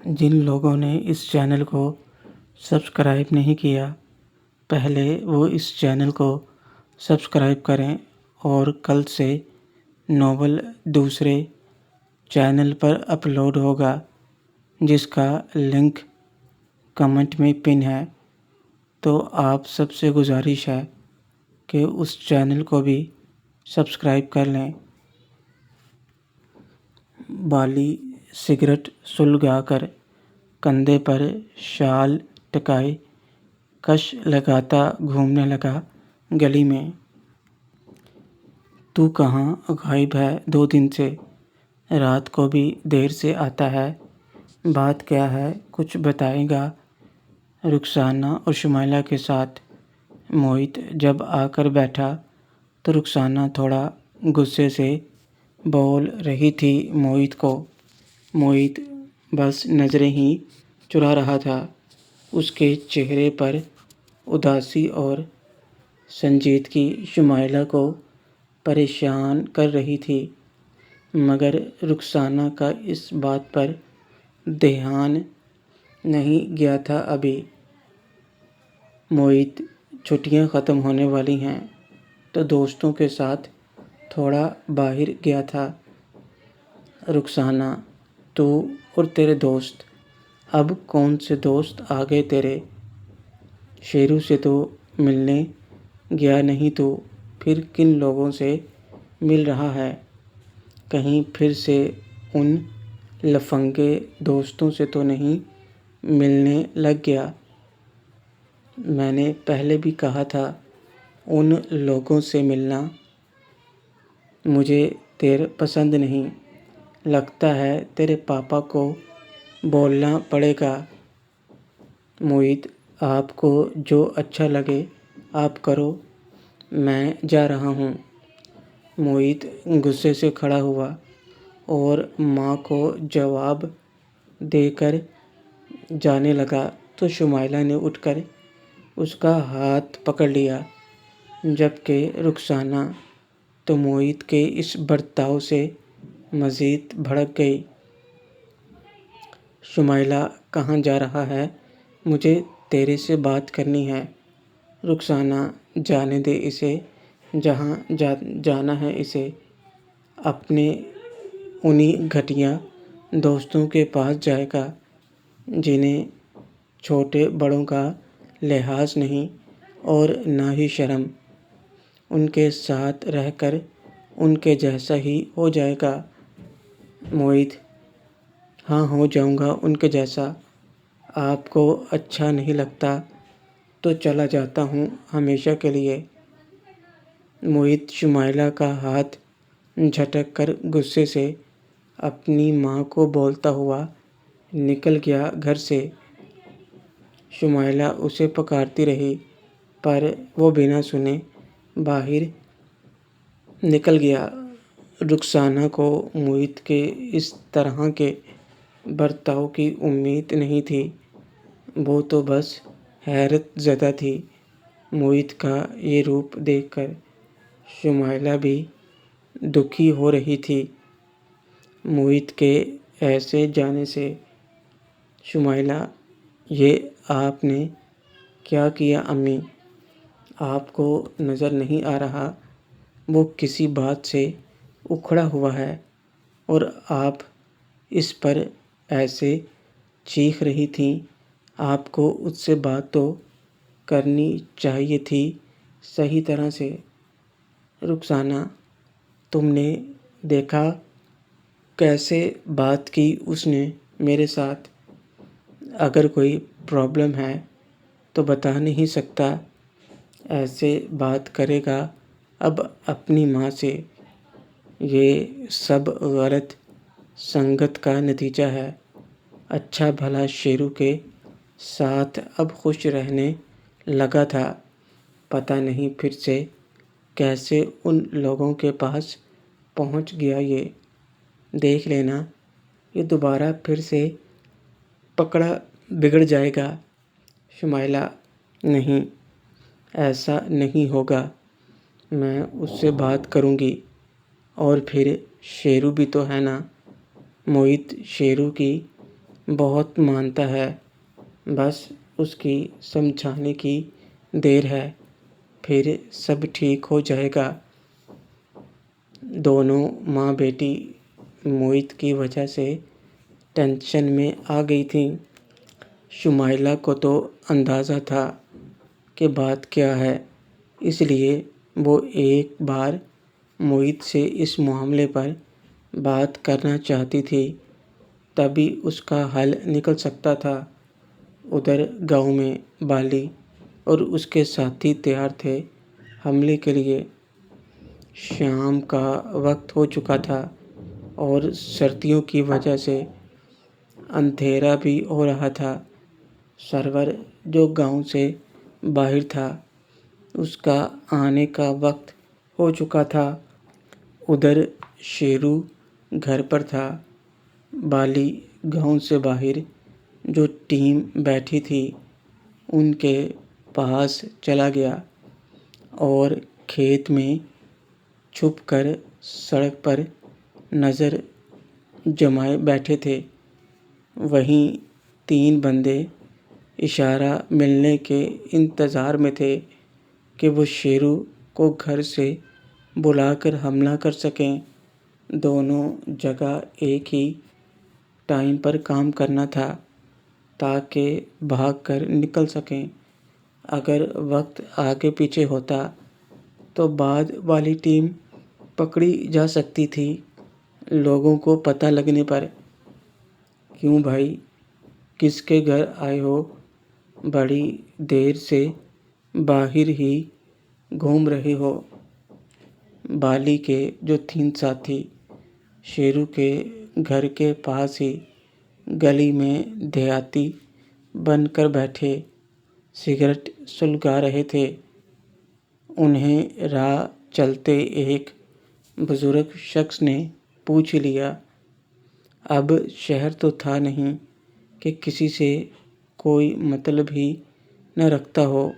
جن لوگوں نے اس چینل کو سبسکرائب نہیں کیا، پہلے وہ اس چینل کو سبسکرائب کریں اور کل سے ناول دوسرے چینل پر اپلوڈ ہوگا، جس کا لنک کمنٹ میں پن ہے۔ تو آپ سب سے گزارش ہے کہ اس چینل کو بھی سبسکرائب کر لیں۔ بالی سگریٹ سلگا کر کندھے پر شال ٹکائے کش لگاتا گھومنے لگا گلی میں۔ تو کہاں غائب ہے 2 دن سے؟ رات کو بھی دیر سے آتا ہے، بات کیا ہے کچھ بتائے گا؟ رخسانہ اور شمائلہ کے ساتھ موہت جب آ کر بیٹھا تو رخسانہ تھوڑا غصے سے بول رہی تھی موہت کو۔ موہت بس نظریں ہی چرا رہا تھا۔ اس کے چہرے پر اداسی اور سنجیدگی شمائلہ کو پریشان کر رہی تھی، مگر رخسانہ کا اس بات پر دھیان نہیں گیا تھا ابھی۔ موہت چھٹیاں ختم ہونے والی ہیں تو دوستوں کے ساتھ تھوڑا باہر گیا تھا۔ رخسانہ، تو اور تیرے دوست؟ اب کون سے دوست آ گئے تیرے؟ شیرو سے تو ملنے گیا نہیں تو پھر کن لوگوں سے مل رہا ہے؟ کہیں پھر سے ان لفنگے دوستوں سے تو نہیں ملنے لگ گیا؟ میں نے پہلے بھی کہا تھا ان لوگوں سے ملنا مجھے تیرے پسند نہیں۔ لگتا ہے تیرے پاپا کو بولنا پڑے گا۔ موہت، آپ کو جو اچھا لگے آپ کرو، میں جا رہا ہوں۔ موہت غصے سے کھڑا ہوا اور ماں کو جواب دے کر جانے لگا تو شمائلہ نے اٹھ کر اس کا ہاتھ پکڑ لیا، جبکہ رخسانہ تو موہت کے اس برتاؤ سے مزید بھڑک گئی۔ شمائلہ، کہاں جا رہا ہے؟ مجھے تیرے سے بات کرنی ہے۔ رخسانہ، جانے دے اسے، جہاں جانا ہے اسے۔ اپنے انہی گھٹیا دوستوں کے پاس جائے گا جنہیں چھوٹے بڑوں کا لحاظ نہیں اور نہ ہی شرم۔ ان کے ساتھ رہ کر ان کے جیسا ہی ہو جائے گا۔ موہت، ہاں ہو جاؤں گا ان کے جیسا۔ آپ کو اچھا نہیں لگتا تو چلا جاتا ہوں ہمیشہ کے لیے۔ موہت شمائلہ کا ہاتھ جھٹک کر غصے سے اپنی ماں کو بولتا ہوا نکل گیا گھر سے۔ شمائلہ اسے پکارتی رہی پر وہ بنا سنے باہر نکل گیا۔ رخسانہ کو موہت کے اس طرح کے برتاؤ کی امید نہیں تھی۔ وہ تو بس حیرت زدہ تھی۔ موہت کا یہ روپ دیکھ کر شمائلہ بھی دکھی ہو رہی تھی۔ موہت کے ایسے جانے سے شمائلہ، یہ آپ نے کیا کیا امی؟ آپ کو نظر نہیں آ رہا وہ کسی بات سے اکھڑا ہوا ہے اور آپ اس پر ایسے چیخ رہی تھیں؟ آپ کو اس سے بات تو کرنی چاہیے تھی صحیح طرح سے۔ رخسانہ، تم نے دیکھا کیسے بات کی اس نے میرے ساتھ؟ اگر کوئی پرابلم ہے تو بتا نہیں سکتا، ایسے بات کرے گا اب اپنی ماں سے۔ یہ سب غلط سنگت کا نتیجہ ہے۔ اچھا بھلا شیرو کے ساتھ اب خوش رہنے لگا تھا، پتہ نہیں پھر سے کیسے ان لوگوں کے پاس پہنچ گیا۔ یہ دیکھ لینا یہ دوبارہ پھر سے پکڑا بگڑ جائے گا۔ شمائلہ، نہیں، ایسا نہیں ہوگا، میں اس سے بات کروں گی۔ اور پھر شیرو بھی تو ہے نا؟ موہت شیرو کی بہت مانتا ہے، بس اس کی سمجھانے کی دیر ہے، پھر سب ٹھیک ہو جائے گا۔ دونوں ماں بیٹی موہت کی وجہ سے ٹینشن میں آ گئی تھیں۔ شمائلہ کو تو اندازہ تھا کہ بات کیا ہے، اس لیے وہ ایک بار موہت سے اس معاملے پر بات کرنا چاہتی تھی، تبھی اس کا حل نکل سکتا تھا۔ ادھر گاؤں میں بالی اور اس کے ساتھی تیار تھے حملے کے لیے۔ شام کا وقت ہو چکا تھا اور سردیوں کی وجہ سے اندھیرا بھی ہو رہا تھا۔ سرور جو گاؤں سے باہر تھا، اس کا آنے کا وقت ہو چکا تھا۔ ادھر شیرو گھر پر تھا۔ بالی گاؤں سے باہر جو ٹیم بیٹھی تھی ان کے پاس چلا گیا اور کھیت میں چھپ کر سڑک پر نظر جمائے بیٹھے تھے۔ وہیں 3 بندے اشارہ ملنے کے انتظار میں تھے کہ وہ شیرو کو گھر سے بلا کر حملہ کر سکیں۔ دونوں جگہ ایک ہی ٹائم پر کام کرنا تھا تاکہ بھاگ کر نکل سکیں۔ اگر وقت آگے پیچھے ہوتا تو بعد والی ٹیم پکڑی جا سکتی تھی لوگوں کو پتہ لگنے پر۔ کیوں بھائی، کس کے گھر آئے ہو؟ بڑی دیر سے باہر ہی گھوم رہے ہو؟ بالی کے جو 3 ساتھی شیرو کے گھر کے پاس ہی گلی میں دیہاتی بن کر بیٹھے سگریٹ سلگا رہے تھے۔ انہیں راہ چلتے ایک بزرگ شخص نے پوچھ لیا۔ اب شہر تو تھا نہیں کہ کسی سے کوئی مطلب ہی نہ رکھتا ہو۔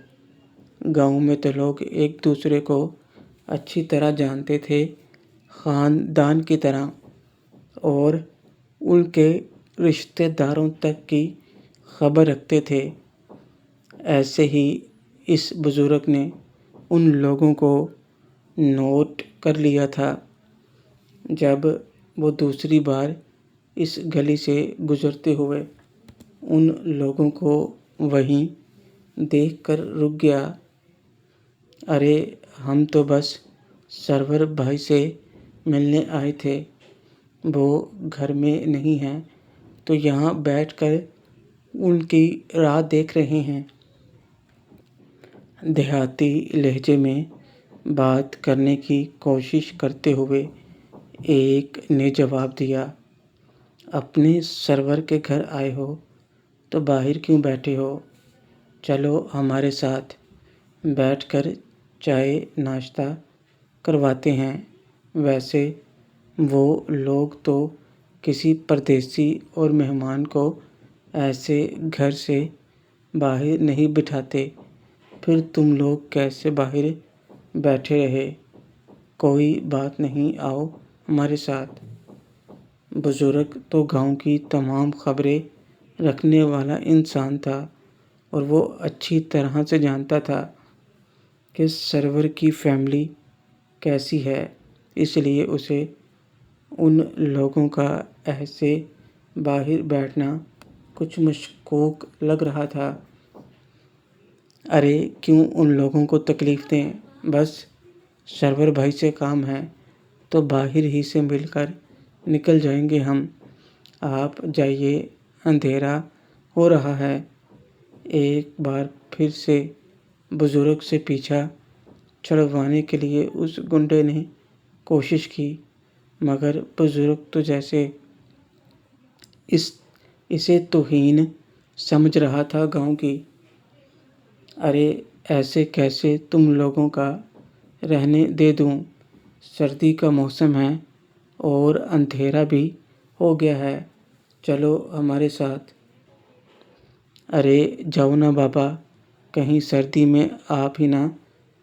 گاؤں میں تو لوگ ایک دوسرے کو اچھی طرح جانتے تھے، خاندان کی طرح، اور ان کے رشتہ داروں تک کی خبر رکھتے تھے۔ ایسے ہی اس بزرگ نے ان لوگوں کو نوٹ کر لیا تھا۔ جب وہ دوسری بار اس گلی سے گزرتے ہوئے ان لوگوں کو وہیں دیکھ کر رک گیا۔ ارے ہم تو بس سرور بھائی سے ملنے آئے تھے، وہ گھر میں نہیں ہیں تو یہاں بیٹھ کر ان کی راہ دیکھ رہے ہیں۔ دیہاتی لہجے میں بات کرنے کی کوشش کرتے ہوئے ایک نے جواب دیا۔ اپنے سرور کے گھر آئے ہو تو باہر کیوں بیٹھے ہو؟ چلو ہمارے ساتھ بیٹھ کر چائے ناشتہ کرواتے ہیں۔ ویسے وہ لوگ تو کسی پردیسی اور مہمان کو ایسے گھر سے باہر نہیں بٹھاتے، پھر تم لوگ کیسے باہر بیٹھے رہے؟ کوئی بات نہیں، آؤ ہمارے ساتھ۔ بزرگ تو گاؤں کی تمام خبریں رکھنے والا انسان تھا اور وہ اچھی طرح سے جانتا تھا کہ سرور کی فیملی کیسی ہے، اس لیے اسے ان لوگوں کا ایسے باہر بیٹھنا کچھ مشکوک لگ رہا تھا۔ ارے کیوں ان لوگوں کو تکلیف دیں، بس سرور بھائی سے کام ہے تو باہر ہی سے مل کر نکل جائیں گے ہم۔ آپ جائیے، اندھیرا ہو رہا ہے۔ ایک بار پھر سے بزرگ سے پیچھا چھڑوانے کے لیے اس گنڈے نے کوشش کی، مگر بزرگ تو جیسے اسے توہین سمجھ رہا تھا گاؤں کی۔ ارے ایسے کیسے تم لوگوں کا رہنے دے دوں؟ سردی کا موسم ہے اور اندھیرا بھی ہو گیا ہے، چلو ہمارے ساتھ۔ ارے جاؤ نا بابا، کہیں سردی میں آپ ہی نہ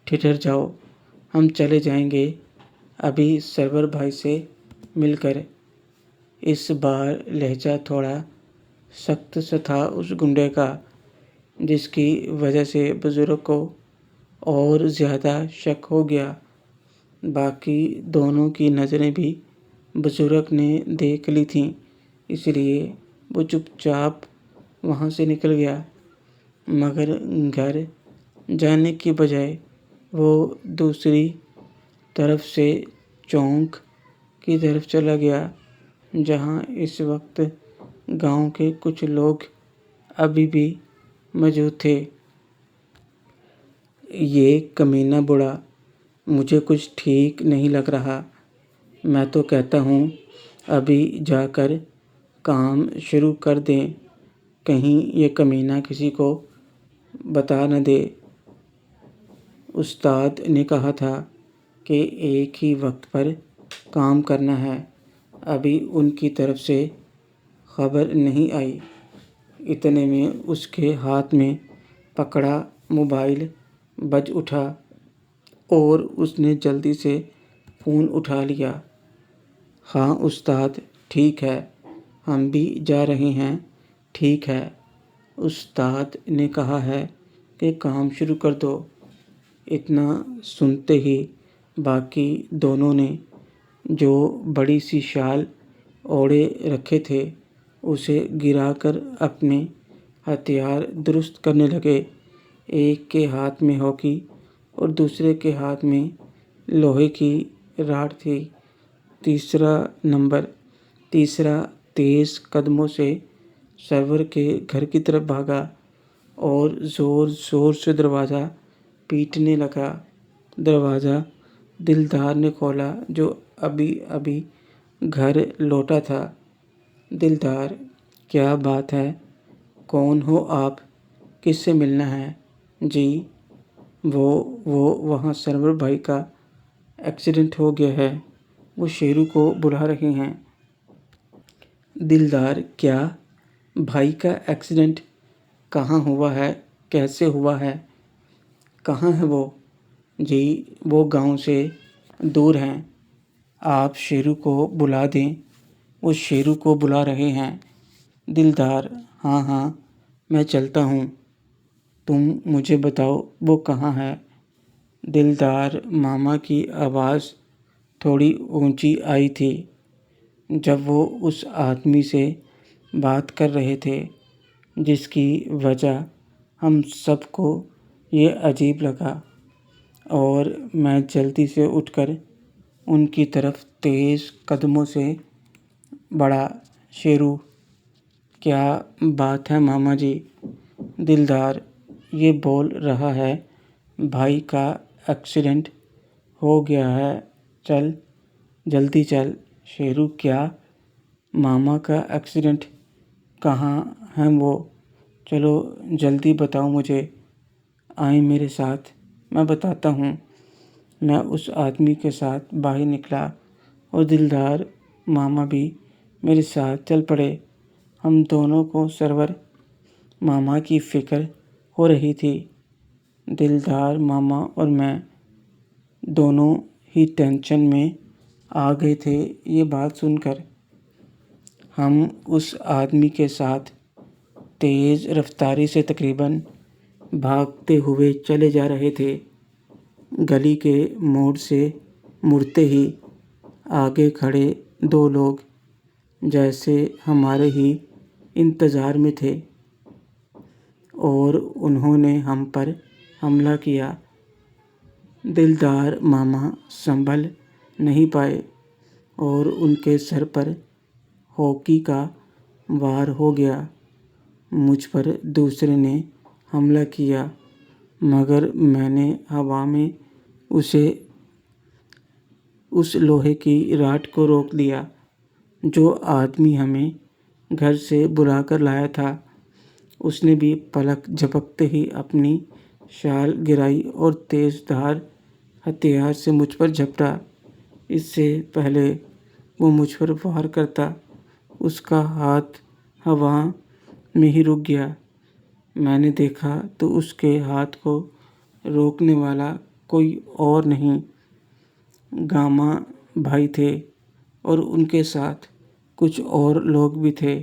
ٹھٹر جاؤ، ہم چلے جائیں گے ابھی سرور بھائی سے مل کر۔ اس بار لہجہ تھوڑا سخت سا تھا اس گنڈے کا، جس کی وجہ سے بزرگ کو اور زیادہ شک ہو گیا۔ باقی دونوں کی نظریں بھی بزرگ نے دیکھ لی تھیں، اس لیے وہ چپ چاپ وہاں سے نکل گیا، مگر گھر جانے کی بجائے وہ دوسری طرف سے چوک کی طرف چلا گیا، جہاں اس وقت گاؤں کے کچھ لوگ ابھی بھی موجود تھے۔ یہ کمینہ بوڑھا مجھے کچھ ٹھیک نہیں لگ رہا۔ میں تو کہتا ہوں ابھی جا کر کام شروع کر دیں، کہیں یہ کمینہ کسی کو بتا نہ دے۔ استاد نے کہا تھا کہ ایک ہی وقت پر کام کرنا ہے، ابھی ان کی طرف سے خبر نہیں آئی۔ اتنے میں اس کے ہاتھ میں پکڑا موبائل بج اٹھا اور اس نے جلدی سے فون اٹھا لیا۔ ہاں استاد، ٹھیک ہے، ہم بھی جا رہے ہیں۔ ٹھیک ہے، استاد نے کہا ہے کہ کام شروع کر دو۔ اتنا سنتے ہی باقی دونوں نے جو بڑی سی شال اوڑھے رکھے تھے اسے گرا کر اپنے ہتھیار درست کرنے لگے۔ ایک کے ہاتھ میں ہوکی اور دوسرے کے ہاتھ میں لوہے کی راڈ تھی۔ تیسرا تیز قدموں سے سرور کے گھر کی طرف بھاگا اور زور زور سے دروازہ پیٹنے لگا۔ دروازہ دلدار نے کھولا، جو ابھی گھر لوٹا تھا۔ دلدار، کیا بات ہے؟ کون ہو آپ؟ کس سے ملنا ہے؟ جی، وہاں سرور بھائی کا ایکسیڈنٹ ہو گیا ہے، وہ شیرو کو بلا رہے ہیں۔ دلدار، کیا؟ بھائی کا ایکسیڈنٹ؟ کہاں ہوا ہے؟ کیسے ہوا ہے؟ کہاں ہے وہ؟ جی، وہ گاؤں سے دور ہیں، آپ شیرو کو بلا دیں، وہ شیرو کو بلا رہے ہیں۔ دلدار، ہاں، میں چلتا ہوں، تم مجھے بتاؤ وہ کہاں ہے؟ دلدار ماما کی آواز تھوڑی اونچی آئی تھی جب وہ اس آدمی سے بات کر رہے تھے، جس کی وجہ ہم سب کو یہ عجیب لگا، اور میں جلدی سے اٹھ کر ان کی طرف تیز قدموں سے بڑھا۔ شیرو، کیا بات ہے ماما جی؟ دلدار یہ بول رہا ہے بھائی کا ایکسیڈنٹ ہو گیا ہے، چل جلدی چل۔ شیرو، کیا؟ ماما کا ایکسیڈنٹ؟ کہاں ہیں وہ؟ چلو جلدی بتاؤ مجھے، آئیں میرے ساتھ، میں بتاتا ہوں۔ میں اس آدمی کے ساتھ باہر نکلا اور دلدار ماما بھی میرے ساتھ چل پڑے۔ ہم دونوں کو سرور ماما کی فکر ہو رہی تھی۔ دلدار ماما اور میں دونوں ہی ٹینشن میں آ گئے تھے یہ بات سن کر۔ ہم اس آدمی کے ساتھ تیز رفتاری سے تقریباً بھاگتے ہوئے چلے جا رہے تھے۔ گلی کے موڑ سے مڑتے ہی آگے کھڑے دو لوگ جیسے ہمارے ہی انتظار میں تھے، اور انہوں نے ہم پر حملہ کیا۔ دلدار ماما سنبھل نہیں پائے اور ان کے سر پر ہوکی کا وار ہو گیا۔ مجھ پر دوسرے نے حملہ کیا، مگر میں نے ہوا میں اس لوہے کی راڈ کو روک دیا۔ جو آدمی ہمیں گھر سے بلا کر لایا تھا، اس نے بھی پلک جھپکتے ہی اپنی شال گرائی اور تیز دھار ہتھیار سے مجھ پر جھپٹا۔ اس سے پہلے وہ مجھ پر وار کرتا، اس کا ہاتھ ہوا میں ہی رک گیا۔ میں نے دیکھا تو اس کے ہاتھ کو روکنے والا کوئی اور نہیں، گاما بھائی تھے، اور ان کے ساتھ کچھ اور لوگ بھی تھے۔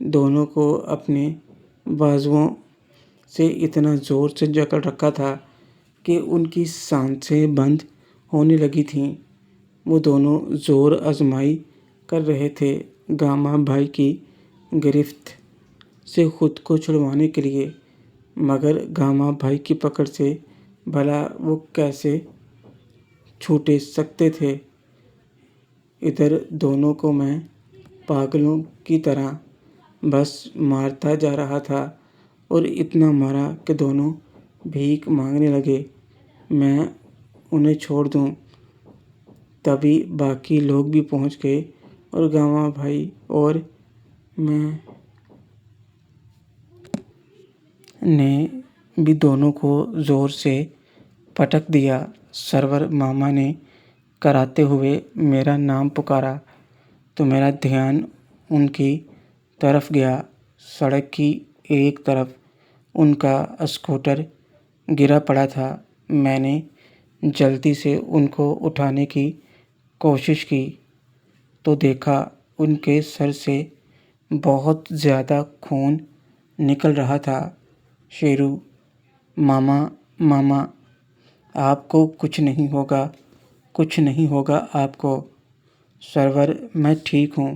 دونوں کو اپنے بازوؤں سے اتنا زور سے جکڑ رکھا تھا کہ ان کی سانسیں بند ہونے لگی تھیں۔ وہ دونوں زور آزمائی کر رہے تھے گاما بھائی کی گرفت سے خود کو چھڑوانے کے لیے، مگر گاما بھائی کی پکڑ سے بھلا وہ کیسے چھوٹ سکتے تھے۔ ادھر دونوں کو میں پاگلوں کی طرح بس مارتا جا رہا تھا اور اتنا مارا کہ دونوں بھیک مانگنے لگے میں انہیں چھوڑ دوں۔ تبھی باقی لوگ بھی پہنچ گئے اور گاما بھائی اور میں نے بھی دونوں کو زور سے پٹک دیا۔ سرور ماما نے کراتے ہوئے میرا نام پکارا تو میرا دھیان ان کی طرف گیا۔ سڑک کی ایک طرف ان کا اسکوٹر گرا پڑا تھا۔ میں نے جلدی سے ان کو اٹھانے کی کوشش کی تو دیکھا ان کے سر سے بہت زیادہ خون نکل رہا تھا۔ شیرو: ماما ماما آپ کو کچھ نہیں ہوگا، کچھ نہیں ہوگا آپ کو۔ سرور: میں ٹھیک ہوں۔